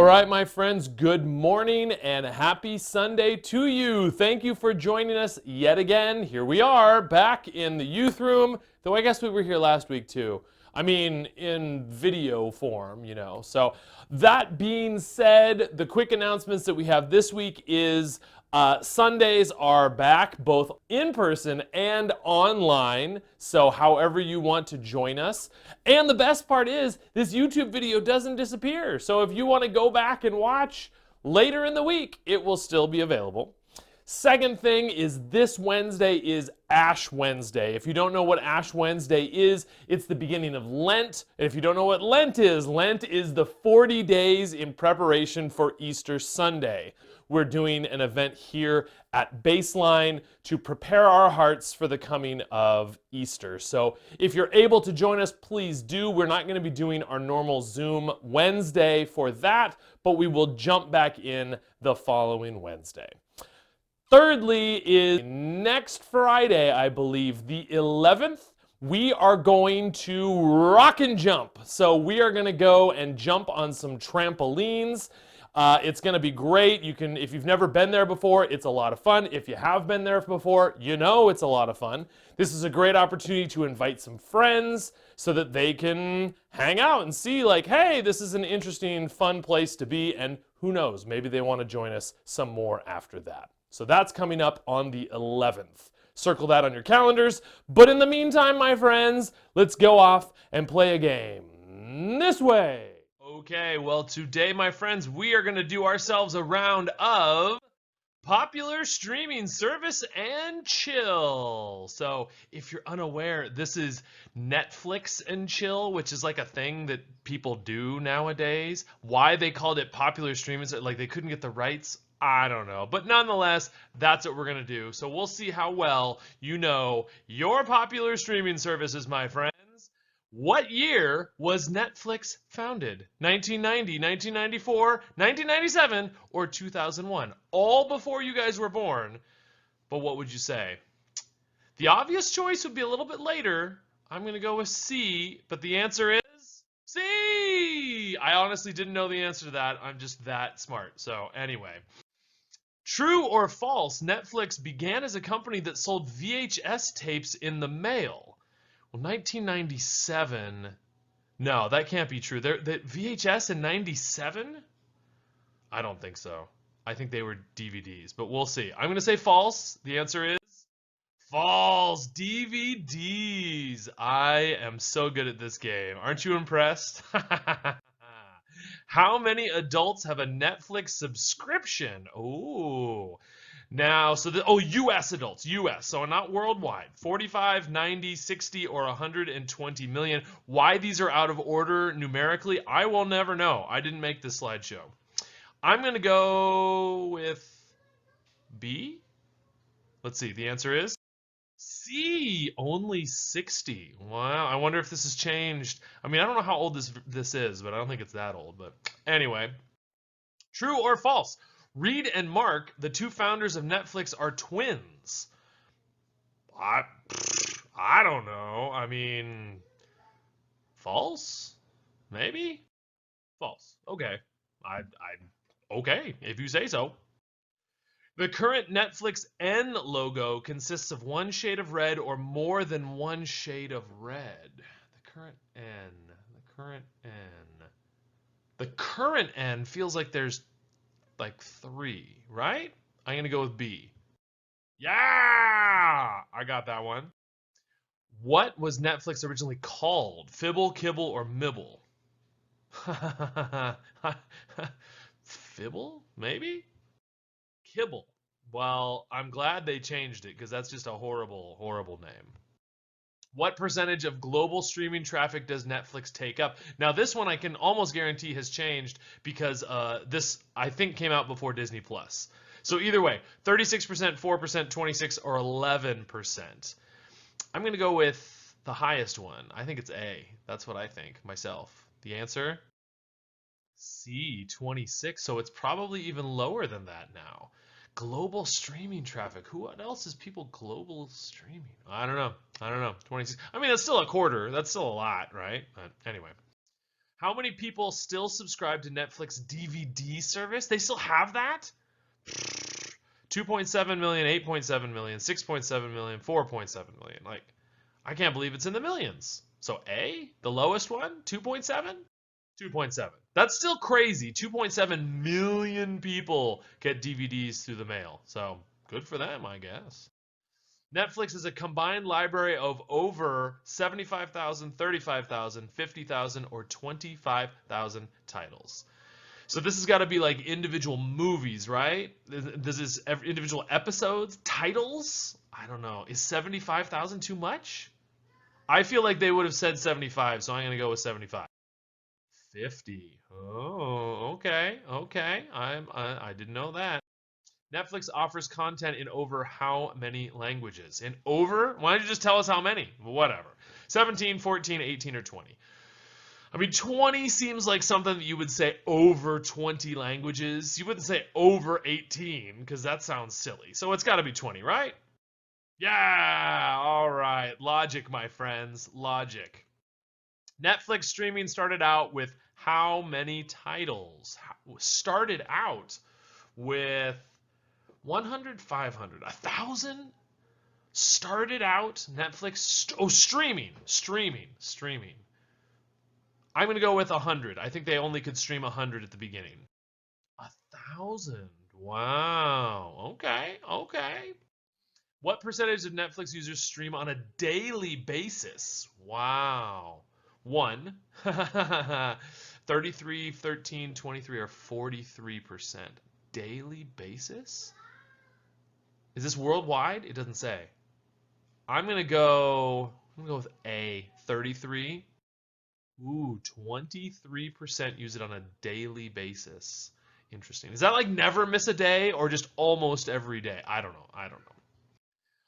right, my friends, good morning and happy Sunday to you. Thank you for joining us yet again. Here we are back in the youth room, though I guess we were here last week too. I mean, in video form, So, that being said, the quick announcements that we have this week is Sundays are back, both in person and online. So, however you want to join us. And the best part is, this YouTube video doesn't disappear. So, if you want to go back and watch later in the week, it will still be available. Second thing is this Wednesday is Ash Wednesday. If you don't know what Ash Wednesday is, it's the beginning of Lent. And if you don't know what Lent is the 40 days in preparation for Easter Sunday. We're doing an event here at Baseline to prepare our hearts for the coming of Easter. So if you're able to join us, please do. We're not going to be doing our normal Zoom Wednesday for that, but we will jump back in the following Wednesday. Thirdly is next Friday, I believe, the 11th, we are going to rock and jump. So we are going to go and jump on some trampolines. It's going to be great. If you've never been there before, it's a lot of fun. If you have been there before, you know it's a lot of fun. This is a great opportunity to invite some friends so that they can hang out and see like, hey, this is an interesting, fun place to be. And who knows, maybe they want to join us some more after that. So that's coming up on the 11th. Circle that on your calendars. But in the meantime, my friends, let's go off and play a game this way. Okay, well, today, my friends, we are going to do ourselves a round of popular streaming service and chill. So if you're unaware, this is Netflix and chill, which is like a thing that people do nowadays. Why they called it popular streaming, like they couldn't get the rights, I don't know. But nonetheless, that's what we're going to do. So we'll see how well you know your popular streaming services, my friends. What year was Netflix founded? 1990, 1994, 1997, or 2001? All before you guys were born. But what would you say? The obvious choice would be a little bit later. I'm going to go with C, but the answer is C! I honestly didn't know the answer to that. I'm just that smart. So anyway. True or false, Netflix began as a company that sold VHS tapes in the mail. Well, 1997. No, that can't be true. The VHS in 97? I don't think so. I think they were DVDs, but we'll see. I'm going to say false. The answer is false. DVDs. I am so good at this game. Aren't you impressed? How many adults have a Netflix subscription? Oh, now, U.S. adults, U.S., so not worldwide. 45, 90, 60, or 120 million. Why these are out of order numerically, I will never know. I didn't make this slideshow. I'm going to go with B. Let's see, the answer is C, only 60. Wow, I wonder if this has changed. I mean, I don't know how old this is, but I don't think it's that old. But anyway, true or false? Reed and Mark, the two founders of Netflix, are twins. I don't know. I mean, false? Maybe? False. Okay. Okay, if you say so. The current Netflix N logo consists of one shade of red or more than one shade of red. The current N. The current N. The current N feels like there's like 3, right? I'm going to go with B. Yeah! I got that one. What was Netflix originally called? Fibble, Kibble, or Mibble? Fibble? Maybe? Kibble. Well, I'm glad they changed it because that's just a horrible, horrible name. What percentage of global streaming traffic does Netflix take up? Now, this one I can almost guarantee has changed because this, I think, came out before Disney Plus. So either way, 36%, 4%, 26, or 11%. I'm going to go with the highest one. I think it's A. That's what I think myself. The answer? C, 26. So it's probably even lower than that now. Global streaming traffic. What else is people global streaming? I don't know. 26. I mean, that's still a quarter. That's still a lot, right? But anyway. How many people still subscribe to Netflix DVD service? They still have that? 2.7 million, 8.7 million, 6.7 million, 4.7 million. Like, I can't believe it's in the millions. So A, the lowest one, 2.7? 2.7. That's still crazy. 2.7 million people get DVDs through the mail. So good for them, I guess. Netflix is a combined library of over 75,000, 35,000, 50,000, or 25,000 titles. So this has got to be like individual movies, right? This is individual episodes, titles? I don't know. Is 75,000 too much? I feel like they would have said 75, so I'm going to go with 75. 50. Oh, okay. Okay. I didn't know that. Netflix offers content in over how many languages? In over? Why don't you just tell us how many? Whatever. 17, 14, 18, or 20. I mean, 20 seems like something that you would say over 20 languages. You wouldn't say over 18 because that sounds silly. So it's got to be 20, right? Yeah, all right. Logic, my friends. Logic. Netflix streaming started out with how many titles? Started out with 100, 500, 1,000? Started out Netflix. Streaming. I'm going to go with 100. I think they only could stream 100 at the beginning. 1,000. Wow. Okay. What percentage of Netflix users stream on a daily basis? Wow. 1, 33, 13, 23, or 43%. Daily basis? Is this worldwide? It doesn't say. I'm gonna go with A, 33. Ooh, 23% use it on a daily basis. Interesting. Is that like never miss a day or just almost every day? I don't know.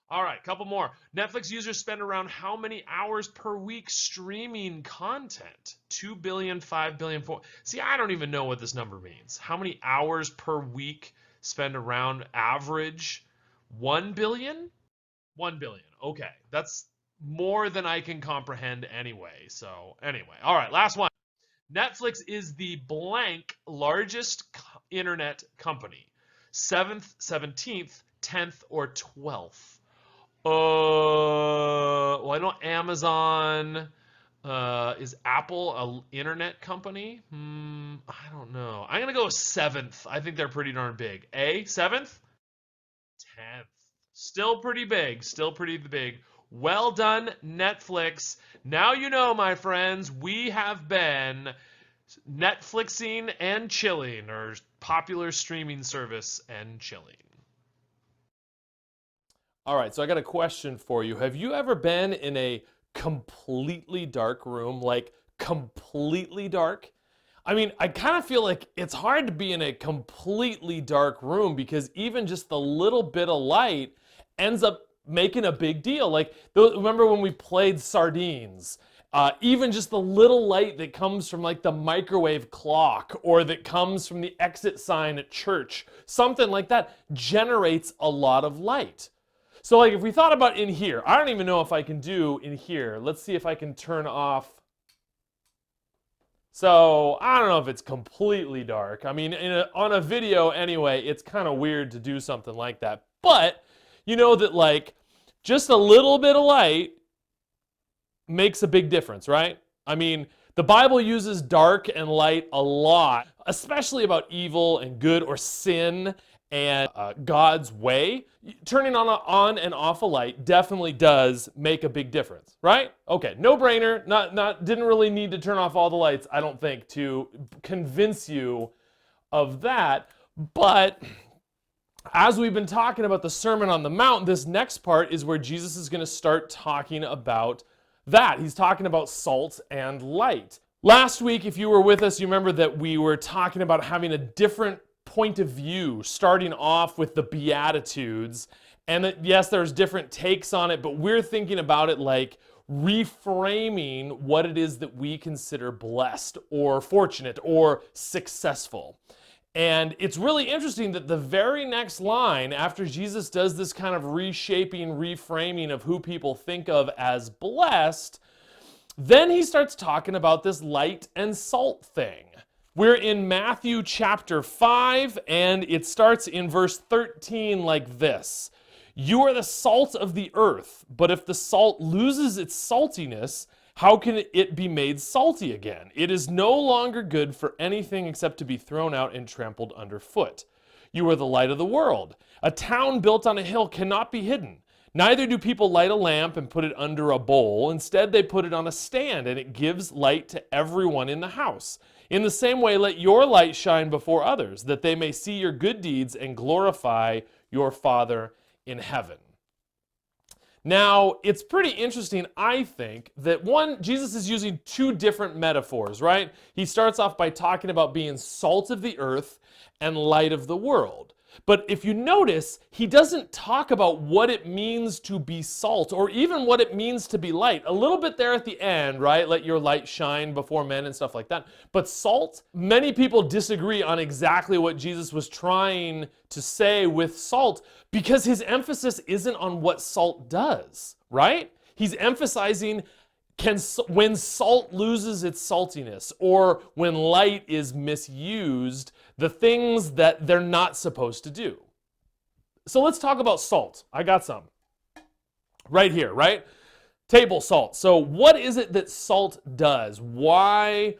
All right, couple more. Netflix users spend around how many hours per week streaming content? 2 billion, 5 billion, 4. See, I don't even know what this number means. How many hours per week spend around average? 1 billion? 1 billion. Okay, that's more than I can comprehend anyway. So, anyway. All right, last one. Netflix is the blank largest internet company. 7th, 17th, 10th, or 12th? Well, I know Amazon. Is Apple an internet company? I don't know. I'm gonna go 7th. I think they're pretty darn big. A, 7th? 10th. Still pretty big. Well done, Netflix. Now you know, my friends, we have been Netflixing and chilling, or popular streaming service and chilling. All right, so I got a question for you. Have you ever been in a completely dark room, like completely dark? I mean, I kind of feel like it's hard to be in a completely dark room because even just the little bit of light ends up making a big deal. Like, remember when we played sardines? Even just the little light that comes from like the microwave clock or that comes from the exit sign at church, something like that generates a lot of light. So like if we thought about in here, I don't even know if I can do in here. Let's see if I can turn off. So I don't know if it's completely dark. I mean, on a video anyway, it's kind of weird to do something like that. But you know that like just a little bit of light makes a big difference, right? I mean, the Bible uses dark and light a lot, especially about evil and good or sin and God's way. Turning on and off a light definitely does make a big difference, right? Okay, no brainer. Didn't really need to turn off all the lights, I don't think, to convince you of that. But as we've been talking about the Sermon on the Mount, this next part is where Jesus is going to start talking about that. He's talking about salt and light. Last week, if you were with us, you remember that we were talking about having a different point of view, starting off with the Beatitudes, and that yes, there's different takes on it, but we're thinking about it like reframing what it is that we consider blessed or fortunate or successful. And it's really interesting that the very next line, after Jesus does this kind of reshaping, reframing of who people think of as blessed, Then he starts talking about this light and salt thing. We're in Matthew chapter 5, and it starts in verse 13 like this. You are the salt of the earth, but if the salt loses its saltiness, how can it be made salty again? It is no longer good for anything except to be thrown out and trampled underfoot. You are the light of the world. A town built on a hill cannot be hidden. Neither do people light a lamp and put it under a bowl. Instead, they put it on a stand, and it gives light to everyone in the house. In the same way, let your light shine before others, that they may see your good deeds and glorify your Father in heaven. Now, it's pretty interesting, I think, that one, Jesus is using two different metaphors, right? He starts off by talking about being salt of the earth and light of the world. But if you notice, he doesn't talk about what it means to be salt or even what it means to be light. A little bit there at the end, right? Let your light shine before men and stuff like that. But salt, many people disagree on exactly what Jesus was trying to say with salt because his emphasis isn't on what salt does, right? He's emphasizing when salt loses its saltiness or when light is misused, the things that they're not supposed to do. So let's talk about salt. I got some right here, right? Table salt. So what is it that salt does? Why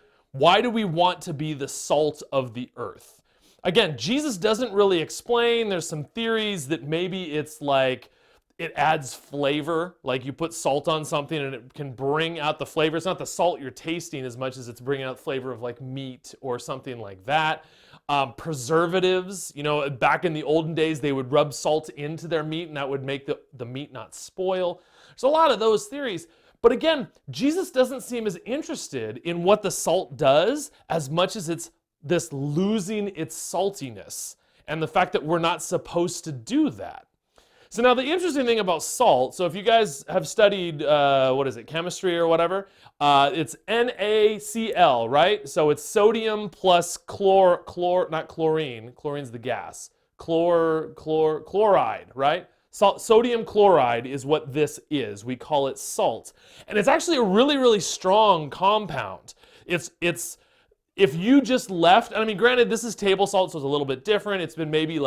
do we want to be the salt of the earth? Again, Jesus doesn't really explain. There's some theories that maybe it's like it adds flavor, like you put salt on something and it can bring out the flavor. It's not the salt you're tasting as much as it's bringing out flavor of like meat or something like that. Preservatives, back in the olden days, they would rub salt into their meat and that would make the meat not spoil. There's a lot of those theories. But again, Jesus doesn't seem as interested in what the salt does as much as it's this losing its saltiness and the fact that we're not supposed to do that. So now the interesting thing about salt, so if you guys have studied, chemistry or whatever, it's NaCl, right? So it's sodium plus not chlorine, chlorine's the gas, chloride, right? Sodium chloride is what this is. We call it salt. And it's actually a really, really strong compound. It's if you just left, and I mean, granted, this is table salt, so it's a little bit different. It's been maybe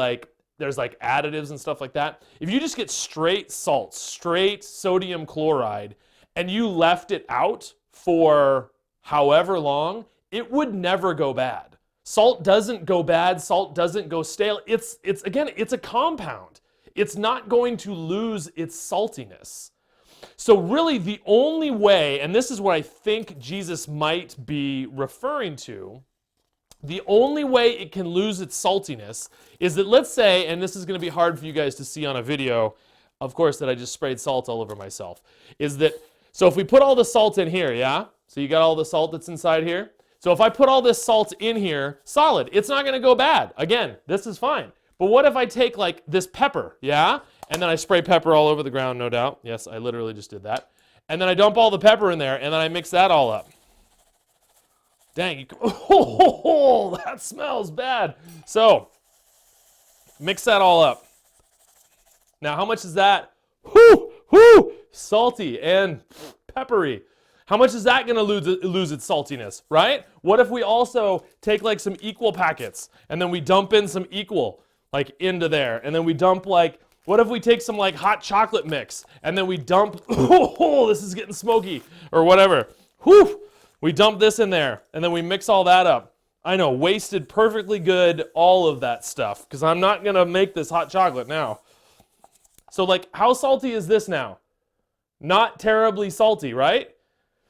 there's additives and stuff like that. If you just get straight salt, straight sodium chloride, and you left it out for however long, it would never go bad. Salt doesn't go bad, salt doesn't go stale. It's a compound. It's not going to lose its saltiness. So really the only way, and this is what I think Jesus might be referring to, the only way it can lose its saltiness is that, let's say, and this is going to be hard for you guys to see on a video, of course, that I just sprayed salt all over myself, is that, so if we put all the salt in here, yeah? So you got all the salt that's inside here? So if I put all this salt in here, solid, it's not going to go bad. Again, this is fine. But what if I take this pepper, yeah? And then I spray pepper all over the ground, no doubt. Yes, I literally just did that. And then I dump all the pepper in there, and then I mix that all up. Dang, that smells bad. So, mix that all up. Now, how much is that? Salty and peppery. How much is that gonna lose its saltiness, right? What if we also take some equal packets, and then we dump in some equal, into there, and then we dump what if we take some hot chocolate mix, and then we dump, this is getting smoky, or whatever. We dump this in there, and then we mix all that up. I know, wasted perfectly good, all of that stuff, because I'm not going to make this hot chocolate now. So, how salty is this now? Not terribly salty, right?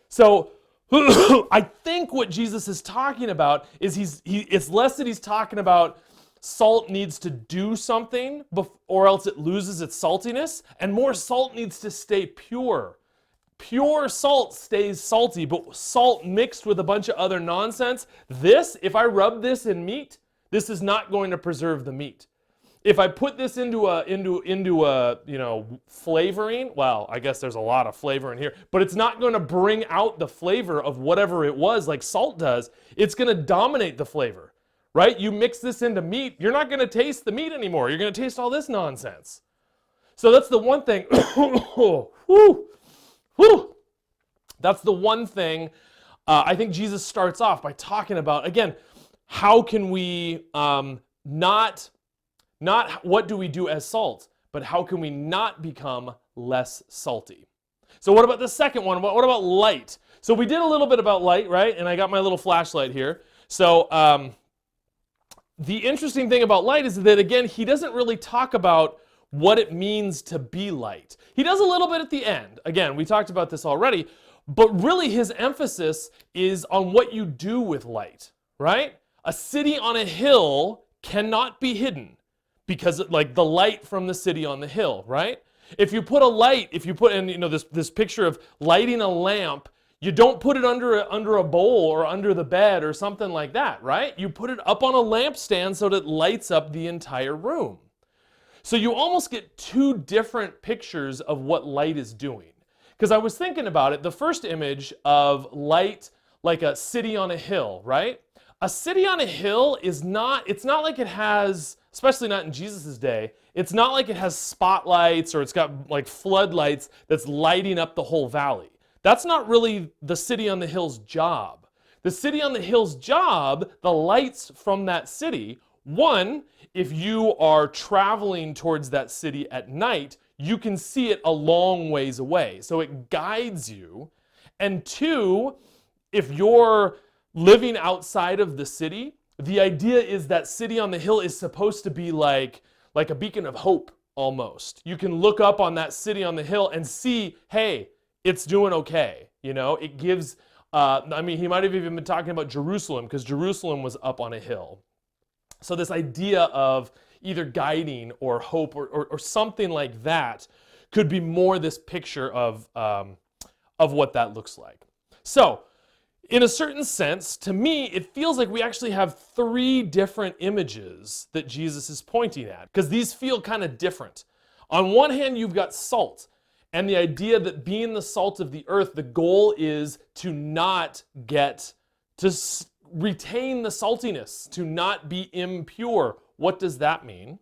So, I think what Jesus is talking about is it's less that he's talking about salt needs to do something, or else it loses its saltiness, and more salt needs to stay pure. Pure salt stays salty, but salt mixed with a bunch of other nonsense, if I rub this in meat, this is not going to preserve the meat. If I put this into a flavoring, well, I guess there's a lot of flavor in here, but it's not going to bring out the flavor of whatever it was like salt does. It's going to dominate the flavor, right? You mix this into meat, you're not going to taste the meat anymore. You're going to taste all this nonsense. So that's the one thing. That's the one thing I think Jesus starts off by talking about. Again, how can we not what do we do as salt, but how can we not become less salty? So what about the second one? What about light? So we did a little bit about light, right? And I got my little flashlight here. So the interesting thing about light is that, again, he doesn't really talk about what it means to be light. He does a little bit at the end. Again, we talked about this already, but really his emphasis is on what you do with light, right? A city on a hill cannot be hidden because, like, the light from the city on the hill, right? If you put in, this picture of lighting a lamp, you don't put it under a bowl or under the bed or something like that, right? You put it up on a lampstand so that it lights up the entire room. So you almost get two different pictures of what light is doing. Because I was thinking about it, the first image of light like a city on a hill, right? A city on a hill it's not like it has, especially not in Jesus' day, it's not like it has spotlights or it's got like floodlights that's lighting up the whole valley. That's not really the city on the hill's job. The city on the hill's job, the lights from that city, one, if you are traveling towards that city at night, you can see it a long ways away. So it guides you. And two, if you're living outside of the city, the idea is that city on the hill is supposed to be like a beacon of hope almost. You can look up on that city on the hill and see, hey, it's doing okay. It gives, he might have even been talking about Jerusalem because Jerusalem was up on a hill. So this idea of either guiding or hope or something like that could be more this picture of what that looks like. So in a certain sense, to me, it feels like we actually have three different images that Jesus is pointing at, because these feel kind of different. On one hand, you've got salt, and the idea that being the salt of the earth, the goal is to retain the saltiness, to not be impure. What does that mean?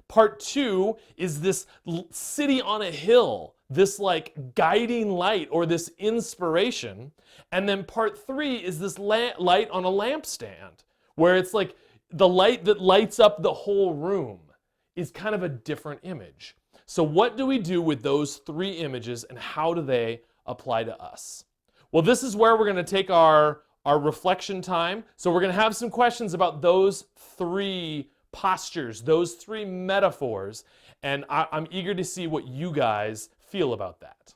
Part two is this city on a hill, this like guiding light or this inspiration. And then part three is this light on a lampstand, where it's like the light that lights up the whole room is kind of a different image. So what do we do with those three images and how do they apply to us? Well, this is where we're going to take our reflection time. So we're going to have some questions about those three postures, those three metaphors, and I'm eager to see what you guys feel about that.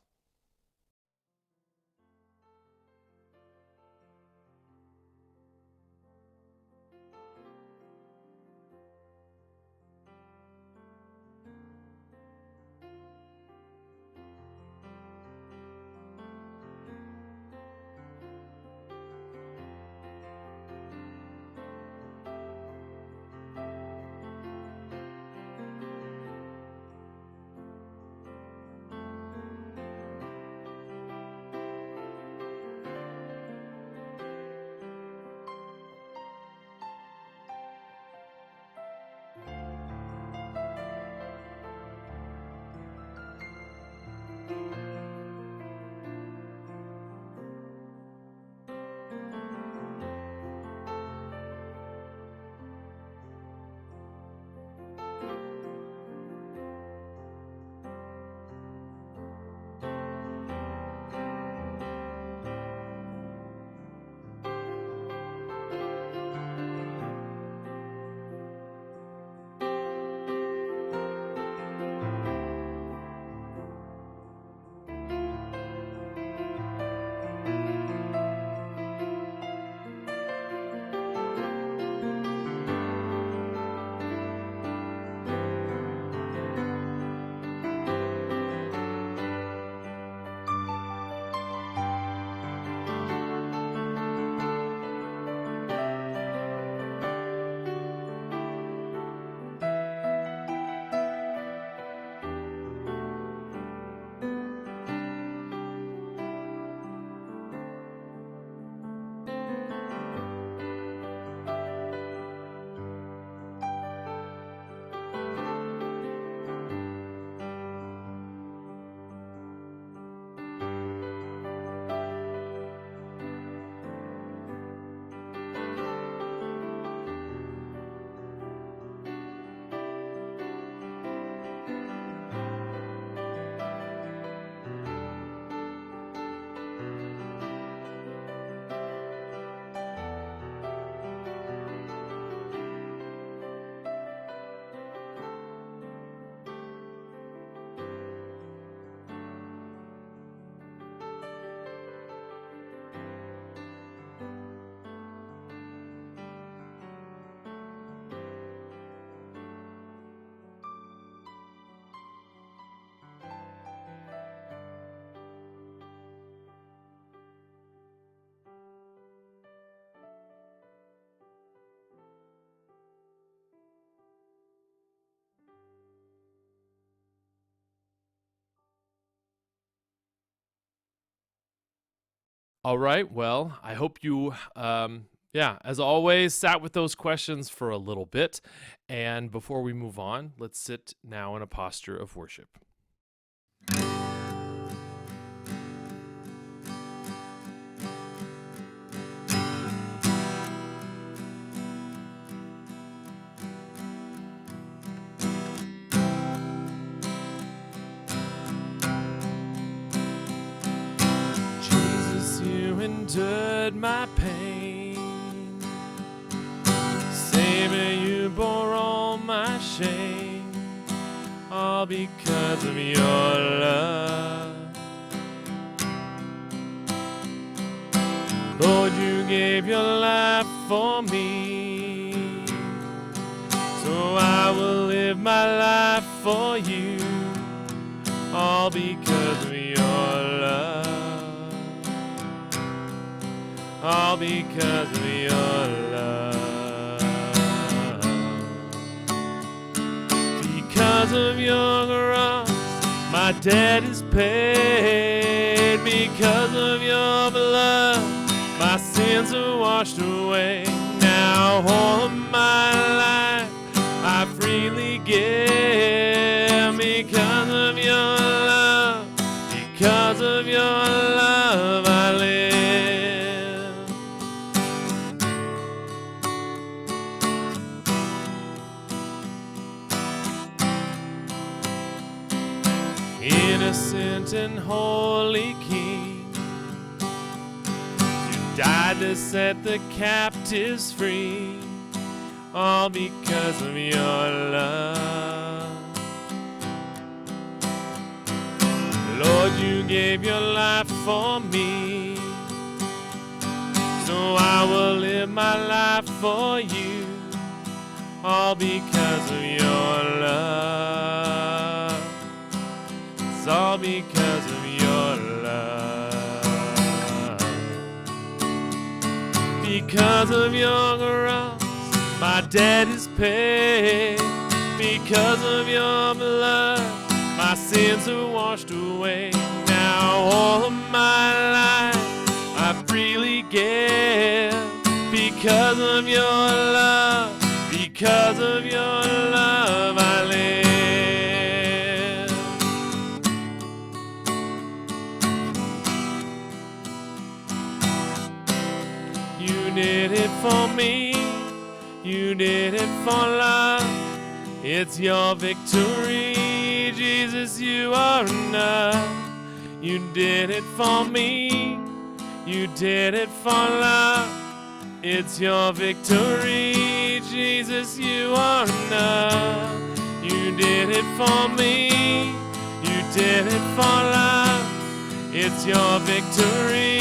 All right. Well, I hope you, as always, sat with those questions for a little bit. And before we move on, let's sit now in a posture of worship. Jesus, you endured my pain. Savior, you bore all my shame, all because of your love. Lord, you gave your life for me, so I will live my life for you, all because of your love. All because of your love. Because of your cross, my debt is paid. Because of your blood, my sins are washed away. Now all of my life I freely give. Because of your love, because of your love I live. Innocent and holy King, you died to set the captives free, all because of your love. Lord, you gave your life for me, so I will live my life for you, all because of your love. It's all because of your love. Because of your cross, my debt is paid. Because of your blood, my sins are washed away. Now all of my life I freely give. Because of your love, because of your love I live. You did it for me, you did it for love. It's your victory, Jesus, you are enough. You did it for me, you did it for love. It's your victory, Jesus, you are enough. You did it for me, you did it for love. It's your victory,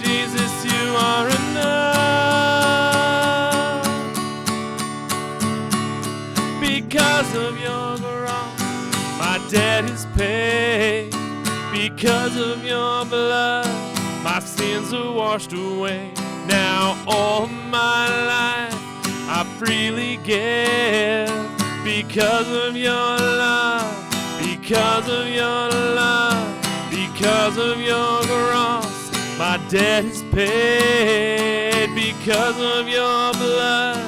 Jesus, you are enough. Because of your cross, my debt is paid. Because of your blood, my sins are washed away. Now all my life I freely give. Because of your love, because of your love, because of your cross, my debt is paid. Because of your blood,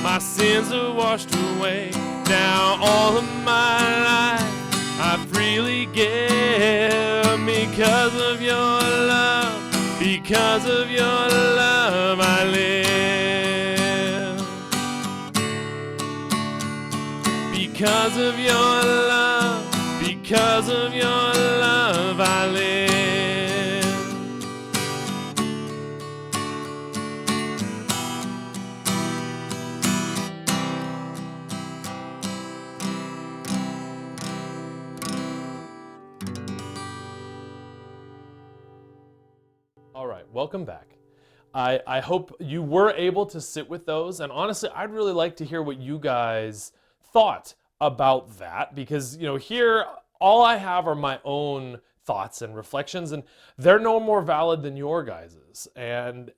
my sins are washed away. Now all of my life I freely give. Because of your love, because of your love I live. Because of your love, because of your love I live. All right, welcome back. I hope you were able to sit with those, and honestly, I'd really like to hear what you guys thought about that, because here all I have are my own thoughts and reflections, and they're no more valid than your guys's. And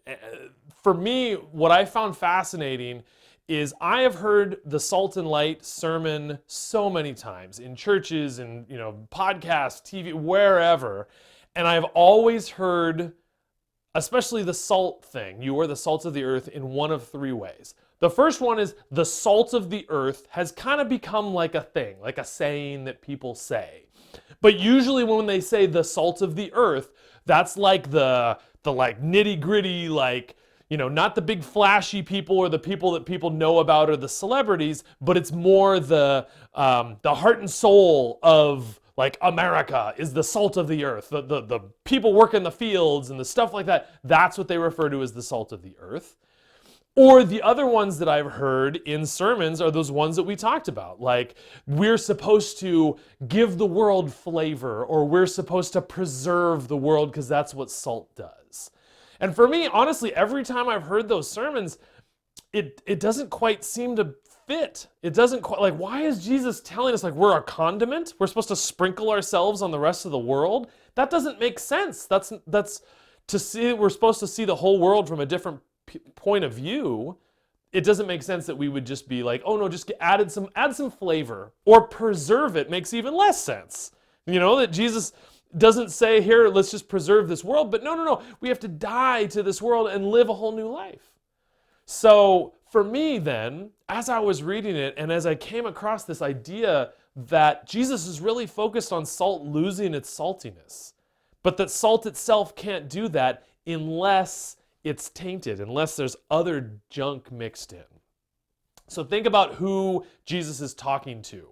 for me, what I found fascinating is I have heard the Salt and Light sermon so many times in churches and podcasts, TV, wherever, and I've always heard especially the salt thing. You are the salt of the earth in one of three ways. The first one is the salt of the earth has kind of become like a thing, like a saying that people say. But usually when they say the salt of the earth, that's like the like nitty gritty, like, you know, not the big flashy people or the people that people know about or the celebrities, but it's more the heart and soul of like America is the salt of the earth. The people working the fields and the stuff like that, that's what they refer to as the salt of the earth. Or the other ones that I've heard in sermons are those ones that we talked about. Like, we're supposed to give the world flavor, or we're supposed to preserve the world because that's what salt does. And for me, honestly, every time I've heard those sermons, it doesn't quite seem to fit. It doesn't quite, like, why is Jesus telling us like we're a condiment? We're supposed to sprinkle ourselves on the rest of the world? That doesn't make sense. That's to see, we're supposed to see the whole world from a different point of view. It doesn't make sense that we would just be like, oh no, just add some flavor, or preserve it makes even less sense. You know, that Jesus doesn't say here, let's just preserve this world, but no, we have to die to this world and live a whole new life. So for me then, as I was reading it and as I came across this idea that Jesus is really focused on salt losing its saltiness, but that salt itself can't do that unless it's tainted, unless there's other junk mixed in. So think about who Jesus is talking to.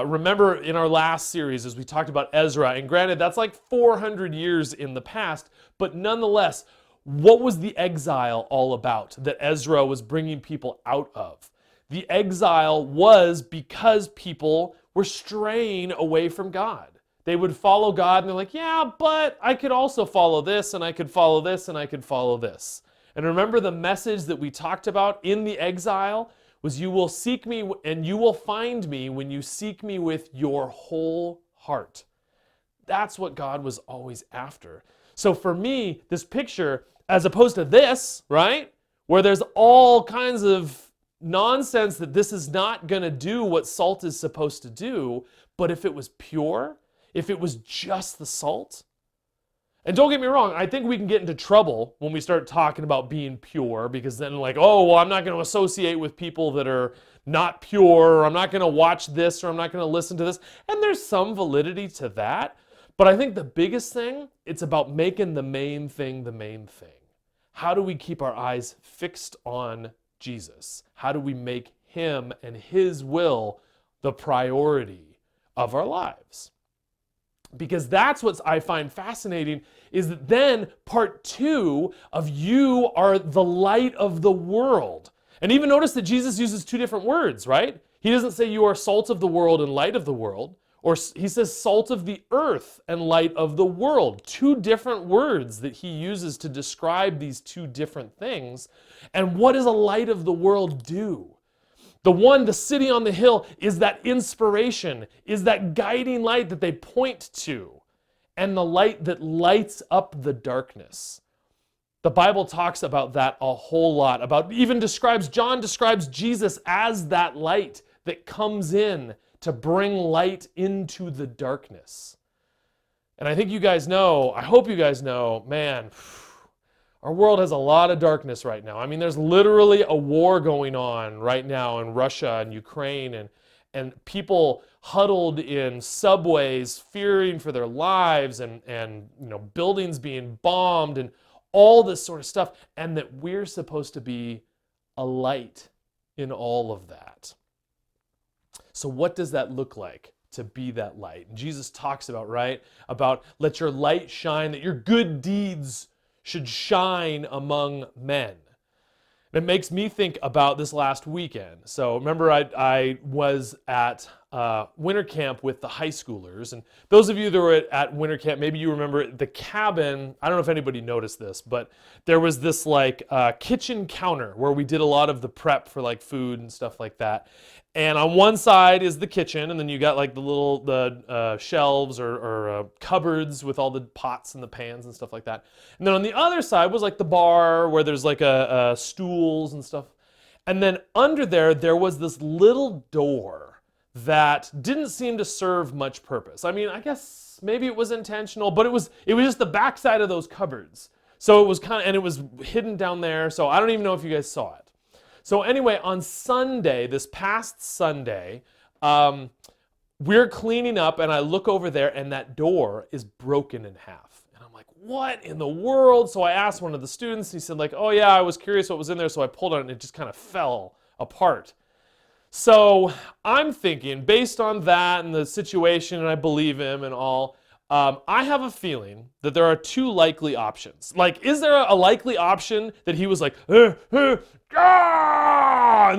Remember in our last series as we talked about Ezra, and granted that's like 400 years in the past, but nonetheless, what was the exile all about that Ezra was bringing people out of? The exile was because people were straying away from God. They would follow God and they're like, yeah, but I could also follow this, and I could follow this, and I could follow this. And remember the message that we talked about in the exile was, you will seek me and you will find me when you seek me with your whole heart. That's what God was always after. So for me, this picture, as opposed to this, right, where there's all kinds of nonsense that this is not going to do what salt is supposed to do, but if it was pure, if it was just the salt. And don't get me wrong, I think we can get into trouble when we start talking about being pure, because then like, oh, well, I'm not going to associate with people that are not pure, or I'm not going to watch this, or I'm not going to listen to this. And there's some validity to that. But I think the biggest thing, it's about making the main thing the main thing. How do we keep our eyes fixed on Jesus? How do we make him and his will the priority of our lives? Because that's what I find fascinating, is that then part 2 of you are the light of the world. And even notice that Jesus uses 2 different words, right? He doesn't say you are salt of the world and light of the world, or he says salt of the earth and light of the world. 2 different words that he uses to describe these 2 different things. And what does a light of the world do? The city on the hill, is that inspiration, is that guiding light that they point to, and the light that lights up the darkness. The Bible talks about that a whole lot, John describes Jesus as that light that comes in to bring light into the darkness. And I think you guys know, I hope you guys know, man, our world has a lot of darkness right now. I mean, there's literally a war going on right now in Russia and Ukraine, and people huddled in subways, fearing for their lives, and you know, buildings being bombed, and all this sort of stuff, and that we're supposed to be a light in all of that. So what does that look like to be that light? And Jesus talks about, right, about let your light shine, that your good deeds should shine among men. It makes me think about this last weekend. So remember, I was at winter camp with the high schoolers. And those of you that were at winter camp, maybe you remember the cabin. I don't know if anybody noticed this, but there was this like kitchen counter where we did a lot of the prep for like food and stuff like that. And on one side is the kitchen, and then you got like the shelves or cupboards with all the pots and the pans and stuff like that. And then on the other side was like the bar where there's like a stools and stuff. And then under there was this little door that didn't seem to serve much purpose. I mean, I guess maybe it was intentional, but it was just the backside of those cupboards. So it was and it was hidden down there, so I don't even know if you guys saw it. So anyway, on Sunday, this past Sunday, we're cleaning up and I look over there and that door is broken in half. And I'm like, what in the world? So I asked one of the students, he said like, oh yeah, I was curious what was in there, so I pulled on it and it just kind of fell apart. So I'm thinking, based on that and the situation, and I believe him and all, I have a feeling that there are two likely options. Like, is there a likely option that he was like, and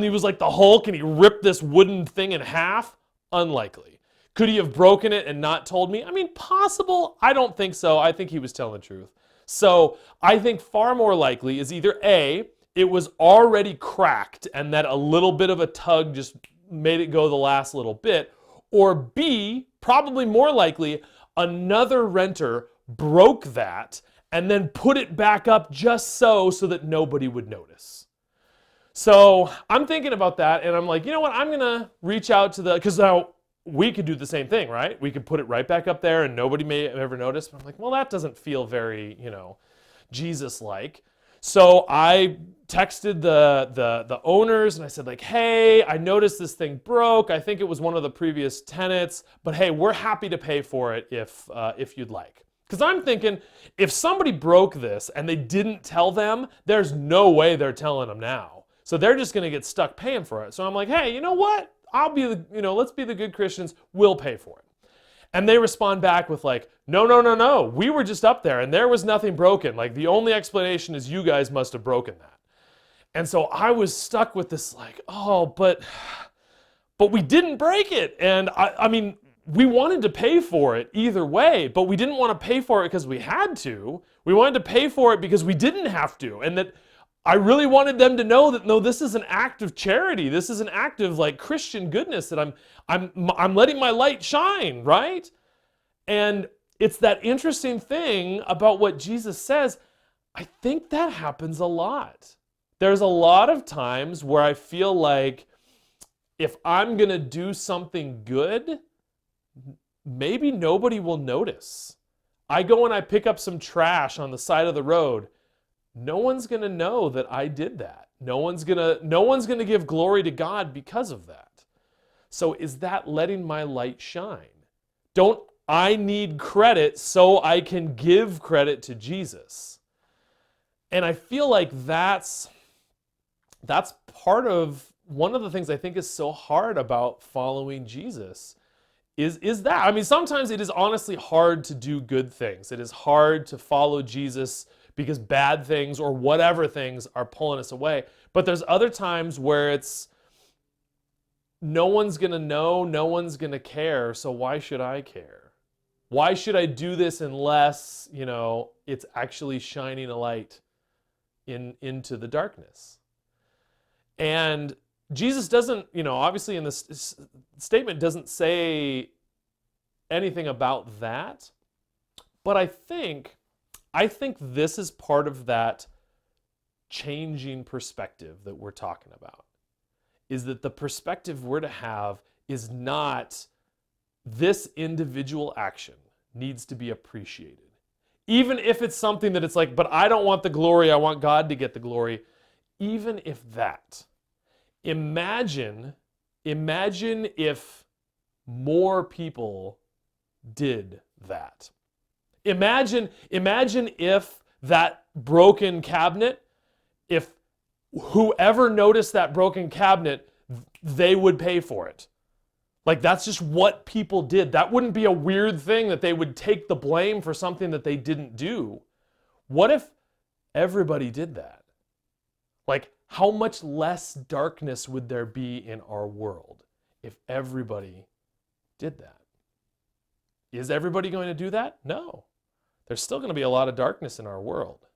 he was like the Hulk and he ripped this wooden thing in half? Unlikely. Could he have broken it and not told me? I mean, possible. I don't think so. I think he was telling the truth. So I think far more likely is either A, it was already cracked and that a little bit of a tug just made it go the last little bit, or B, probably more likely, another renter broke that and then put it back up just so that nobody would notice. So I'm thinking about that and I'm like, you know what, I'm gonna reach out to because now we could do the same thing, right? We could put it right back up there and nobody may ever notice. But I'm like, well, that doesn't feel very, Jesus-like. So I texted the owners and I said like, hey, I noticed this thing broke. I think it was one of the previous tenants, but hey, we're happy to pay for it if you'd like. Because I'm thinking, if somebody broke this and they didn't tell them, there's no way they're telling them now. So they're just gonna get stuck paying for it. So I'm like, hey, you know what? Let's be the good Christians, we'll pay for it. And they respond back with like, no, we were just up there and there was nothing broken. Like the only explanation is you guys must have broken that. And so I was stuck with this like, oh, but we didn't break it. And I mean, we wanted to pay for it either way, but we didn't want to pay for it because we had to. We wanted to pay for it because we didn't have to. And that I really wanted them to know that, no, this is an act of charity. This is an act of like Christian goodness that I'm letting my light shine, right? And it's that interesting thing about what Jesus says. I think that happens a lot. There's a lot of times where I feel like if I'm gonna do something good, maybe nobody will notice. I go and I pick up some trash on the side of the road. No one's gonna know that I did that. No one's gonna give glory to God because of that. So is that letting my light shine? Don't I need credit so I can give credit to Jesus? And I feel like that's part of one of the things I think is so hard about following Jesus is that. I mean, sometimes it is honestly hard to do good things. It is hard to follow Jesus because bad things or whatever things are pulling us away. But there's other times where it's no one's gonna know, no one's gonna care, so why should I care? Why should I do this unless, it's actually shining a light into the darkness? And Jesus doesn't, obviously in this statement doesn't say anything about that, but I think this is part of that changing perspective that we're talking about. Is that the perspective we're to have is not this individual action needs to be appreciated. Even if it's something that it's like, but I don't want the glory, I want God to get the glory. Even if that, imagine if more people did that. Imagine if that broken cabinet, if whoever noticed that broken cabinet, they would pay for it. Like that's just what people did. That wouldn't be a weird thing that they would take the blame for something that they didn't do. What if everybody did that? Like how much less darkness would there be in our world if everybody did that? Is everybody going to do that? No. There's still going to be a lot of darkness in our world.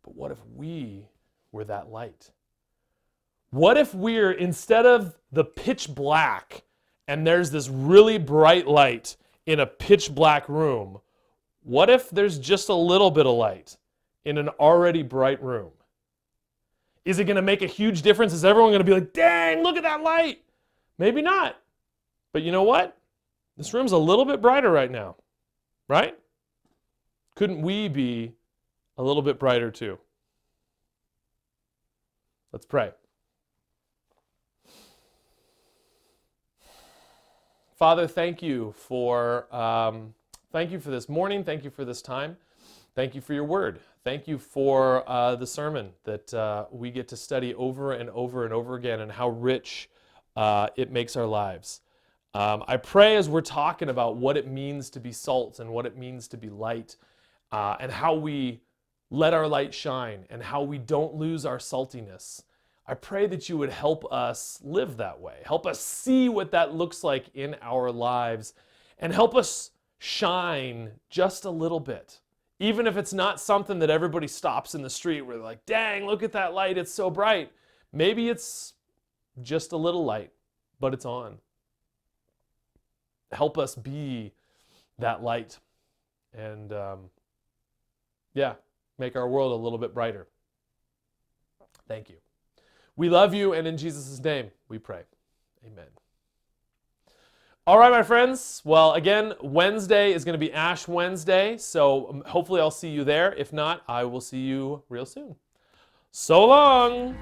But what if we were that light? What if we're, instead of the pitch black, and there's this really bright light in a pitch black room, what if there's just a little bit of light in an already bright room? Is it going to make a huge difference? Is everyone going to be like, dang, look at that light? Maybe not. But you know what? This room's a little bit brighter right now, right? Couldn't we be a little bit brighter too. Let's pray. Father, thank you for this morning. Thank you for this time. Thank you for your word. Thank you for the sermon that we get to study over and over and over again, and how rich it makes our lives. I pray as we're talking about what it means to be salt and what it means to be light, and how we let our light shine and how we don't lose our saltiness. I pray that you would help us live that way. Help us see what that looks like in our lives, and help us shine just a little bit. Even if it's not something that everybody stops in the street where they're like, dang, look at that light, it's so bright. Maybe it's just a little light, but it's on. Help us be that light and make our world a little bit brighter. Thank you. We love you, and in Jesus' name we pray. Amen. All right, my friends. Well, again, Wednesday is going to be Ash Wednesday, so hopefully I'll see you there. If not, I will see you real soon. So long.